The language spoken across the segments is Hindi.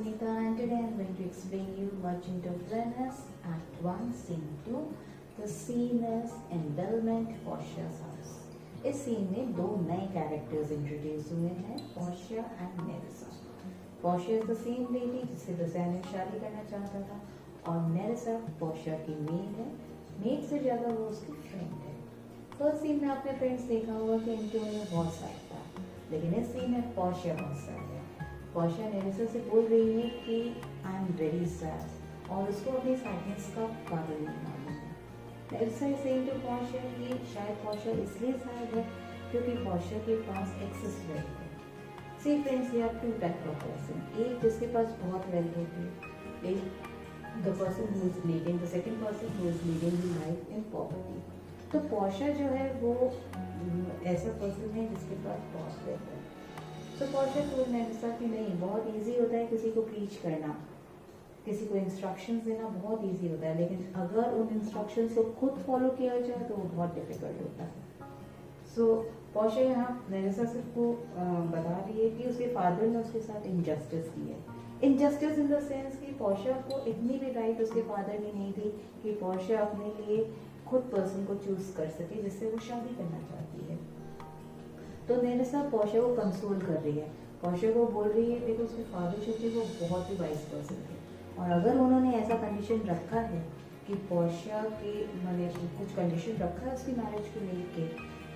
Sunita and today I am going to explain you Merchant of Venice Act 1 Scene 2. The scene is Endowment Portia's house. इस सीन में दो नए कैरेक्टर्स इंट्रोड्यूस हुए हैं, Portia and Nerissa. Portia is the same lady जिससे बेसानियो शादी करना चाहता था और नेरेसा पोर्शिया की मेड है. मेड से ज़्यादा वो उसकी फ्रेंड है. फर्स्ट सीन में आपने फ्रेंड्स देखा होगा कि इनके में बहुत साइड था, लेकिन इस सीन में पोर्शिया बहुत साइड है. पोर्शिया नेरेसा से बोल रही है कि आई एम वेरी सैड और उसको अपनी सैडनेस का कारण नहीं मालूम है. नेरेसा इज सेइंग टू पोर्शिया कि शायद पोर्शिया इसलिए सैड है क्योंकि पोर्शिया के पास एक्सेस वेल्थ है. See friends, we have two type of person. एक जिसके पास बहुत वेल्थ होती है, एक the person who is leading, the second person who is leading the life in poverty. तो पोर्शिया जो है वो ऐसा पर्सन है जिसके पास बहुत वेल्थ है. तो पोर्शिया टोल्ड नेरेसा कि नहीं, बहुत इजी होता है किसी को प्रीच करना, किसी को इंस्ट्रक्शंस देना बहुत इजी होता है, लेकिन अगर उन इंस्ट्रक्शंस को खुद फॉलो किया जाए तो वो बहुत डिफिकल्ट होता है. सो पोर्शिया यहाँ नेरेसा सिर्फ को बता रही है कि उसके फादर ने उसके साथ इनजस्टिस की है. इनजस्टिस इन द सेंस कि पोर्शिया को इतनी भी राइट उसके फादर की नहीं थी कि पोर्शिया अपने लिए खुद पर्सन को चूज कर सके जिससे वो शादी करना चाहती है. तो नेरेसा पोर्शिया को कंसोल कर रही है. पोर्शिया को बोल रही है देखो उसके फादर जो थे वो बहुत ही वाइज पर्सन थे और अगर उन्होंने ऐसा कंडीशन रखा है कि पोर्शिया के मतलब कुछ कंडीशन रखा है उसकी मैरिज को लेके,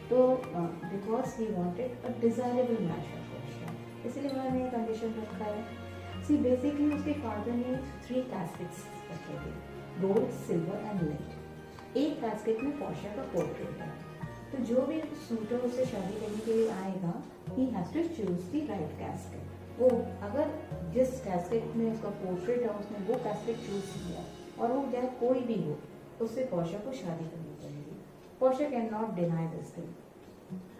तो because he wanted a desirable match for Portia, इसलिए उन्होंने कंडीशन रखा है. सी बेसिकली उसके फादर ने 3 कैस्केट्स रखे थे, गोल्ड, सिल्वर एंड लेड. एक कैस्केट में पोर्शिया का पोर्ट्रेट है. तो जो भी सूटर उससे शादी करने के लिए आएगा, he has to choose the right casket. वो अगर जिस कैस्केट में उसका पोर्ट्रेट है उसने वो कैस्केट चूज किया और वो चाहे कोई भी हो, उससे पोर्शिया को शादी करनी पड़ेगी. Portia can not deny this thing.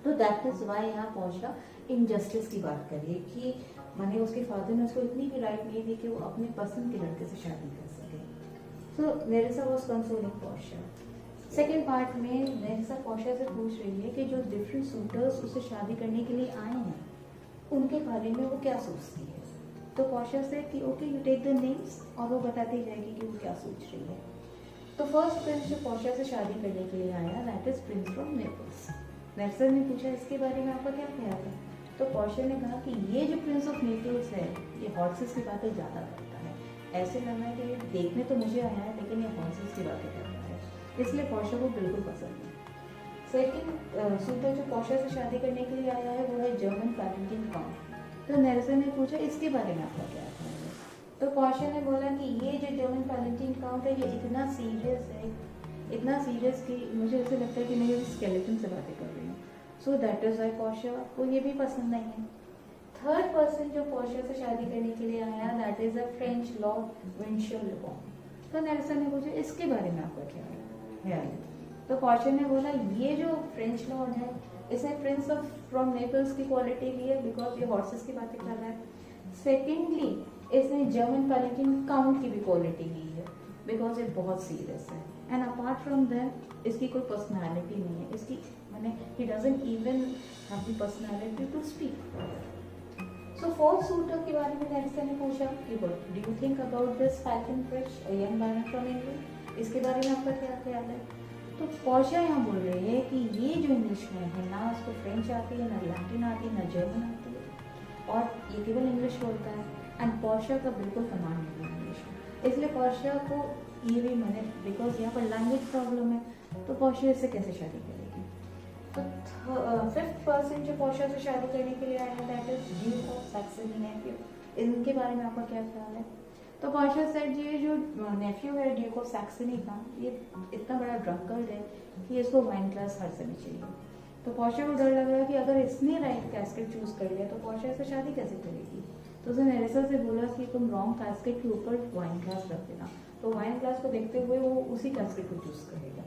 तो दैट इज वाई यहाँ पोर्शिया इनजस्टिस की बात करिए कि माने उसके फादर ने उसको इतनी भी राइट नहीं दी कि वो अपने पसंद के लड़के से शादी कर सके. So Nerissa was consoling Portia. Second part में नेरेसा पोर्शिया से पूछ रही है कि जो डिफरेंट सूटर्स उससे शादी करने के लिए आए हैं उनके बारे में वो क्या सोचती है. तो पोर्शिया से कि okay you take the names, और वो बताती जाएगी कि वो क्या सोच रही है. तो फर्स्ट प्रिंस जो पोर्शिया से शादी करने के लिए आया that is prince from Naples. Nerissa ने पूछा इसके बारे में आपका क्या ख्याल है. तो पोर्शिया ने कहा कि ये जो प्रिंस ऑफ नेपल्स है ये हॉर्सेस की बातें ज़्यादा करता है. ऐसे लग रहा है कि ये देखने तो मुझे आया है लेकिन ये हॉर्सेस की बातें करता है, इसलिए पोर्शिया को बिल्कुल पसंद नहीं. सेकंड सूटर जो पोर्शिया से शादी करने के लिए आया है वो है जर्मन पैलेंटिन काउंट. तो नेरेसा ने पूछा इसके बारे में आपका क्या ख्याल है. तो पोर्शिया ने बोला कि ये जो जर्मन पैलेंटिन काउंट है ये इतना सीरियस है, इतना सीरियस कि मुझे ऐसे लगता है कि मैं ये स्केलेटन से बातें कर रही हूँ. So that is why Portia को ये भी पसंद नहीं है. थर्ड पर्सन जो पोर्शिया से शादी करने के लिए आया that is a French lord विंशल ले बॉन. तो नेरेसा ने पूछा इसके बारे में आपका क्या है. तो पोर्शिया ने बोला ये जो फ्रेंच लॉर्ड है इसने प्रिंस ऑफ फ्रॉम नेपल्स की क्वालिटी ली है बिकॉज ये हॉर्सेस की बातें कर रहा है. सेकेंडली इसने जर्मन पैलेंटिन काउंट की भी क्वालिटी ली है बिकॉज ये बहुत सीरियस है. एंड अपार्ट फ्रॉम दैट इसकी कोई पर्सनैलिटी नहीं है. इसकी मैंने ही doesn't even have the personality to speak. So fourth suitor के बारे में नेरेसा ने पूछा कि what do you think about this Falconbridge a young baron from England. इसके बारे में आपका क्या ख्याल है. तो पोर्शिया यहाँ बोल रही है कि ये जो इंग्लिश में है ना उसको फ्रेंच आती है, ना लैटिन आती है, ना जर्मन आती है और ये केवल इंग्लिश बोलता है. एंड पोर्शिया का बिल्कुल कमांड नहीं है इंग्लिश में, इसलिए पोर्शिया को ये भी मैंने बिकॉज यहाँ पर लैंग्वेज प्रॉब्लम है तो पोर्शिया इससे कैसे शादी करेगी. तो फिफ्थ पर्सन जो पोर्शिया से शादी करने के लिए आया है that is Duke of Saxony nephew. इनके बारे में आपका क्या ख्याल है. तो पोर्शिया सेड ये जो नेफ्यू है ड्यूक ऑफ सैक्सनी का ये इतना बड़ा ड्रंकर्ड है कि इसको वाइन ग्लास हर समय चाहिए. तो पोर्शिया को डर लग रहा है कि अगर इसने राइट कैस्केट चूज कर लिया तो पोर्शिया से शादी कैसे करेगी. तो उसने नेरेसा से बोला कि तुम रॉन्ग कैस्केट के ऊपर वाइन ग्लास रख देना. तो वाइन ग्लास को देखते हुए वो उसी कैस्केट को चूज करेगा.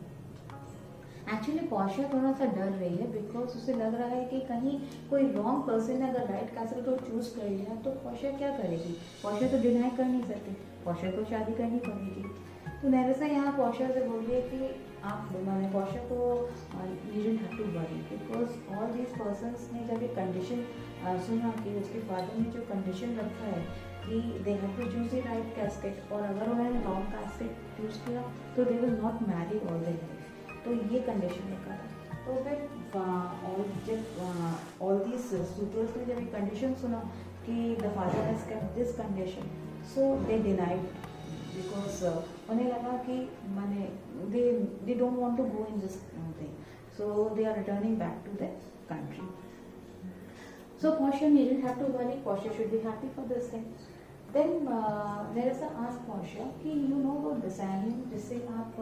एक्चुअली पोर्शिया थोड़ा सा डर रही है बिकॉज उसे लग रहा है कि कहीं कोई रॉन्ग पर्सन ने अगर राइट कैस्केट को चूज कर लिया तो पोर्शिया क्या करेगी. पोर्शिया तो डिनाई कर नहीं सकती, पोर्शिया को शादी करनी पड़ेगी. तो नेरेसा यहाँ पोर्शिया से बोल रही है कि आप मैंने पोर्शिया को you don't have to worry because all these persons ने जब ये कंडीशन सुना कि उसके फादर ने जो कंडीशन रखा है कि they have to choose the right casket, और अगर उन्होंने रॉन्ग कैस्केट चूज किया तो they will not marry all the life. तो ये कंडीशन लिखा था। तो फिर ऑल दीज सूटर्स ने जब ये कंडीशन सुना कि the father has kept this condition, so they denied, because उन्हें लगा कि माने they don't want to go in this thing, so they are returning back to the country. So Portia needn't have to worry. Portia should be happy for this thing. Then Nerissa asked Portia कि you know about Bassanio जिससे आप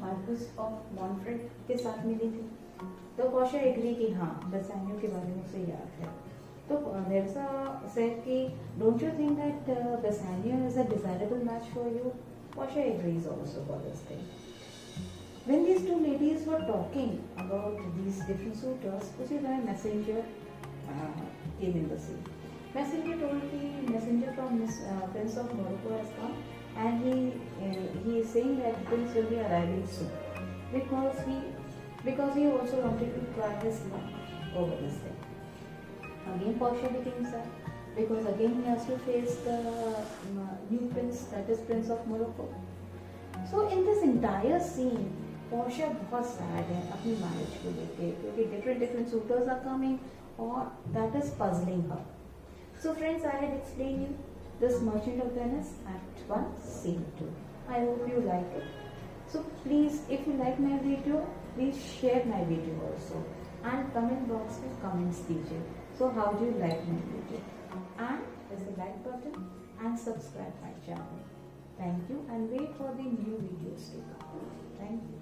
मार्क्विस ऑफ मॉन्फ्रेट के साथ मिली थी। तो Portia एग्री कि हाँ Bassanio के बारे में उसे याद है। तो Nerissa said कि don't you think that Bassanio is a desirable match for you? Portia agrees also for this thing. When these two ladies were talking about these different suitors, उसी समय messenger came in the scene. Messenger told the messenger from Prince of Morocco has come, and he is saying that Prince will be arriving soon because he also wanted to try his luck over this thing. Again, Portia became sad because again he has to face the new prince, that is Prince of Morocco. So in this entire scene, Portia बहुत सैड है अपनी मैरिज को लेके, क्योंकि different suitors are coming, और that is puzzling her. So friends, I had explained you this Merchant of Venice Act 1 Scene 2. I hope you like it. So please, if you like my video, please share my video also, and comment box में comments दीजिए. So how do you like my video? And press the like button and subscribe my channel. Thank you, and wait for the new videos to come. Thank you.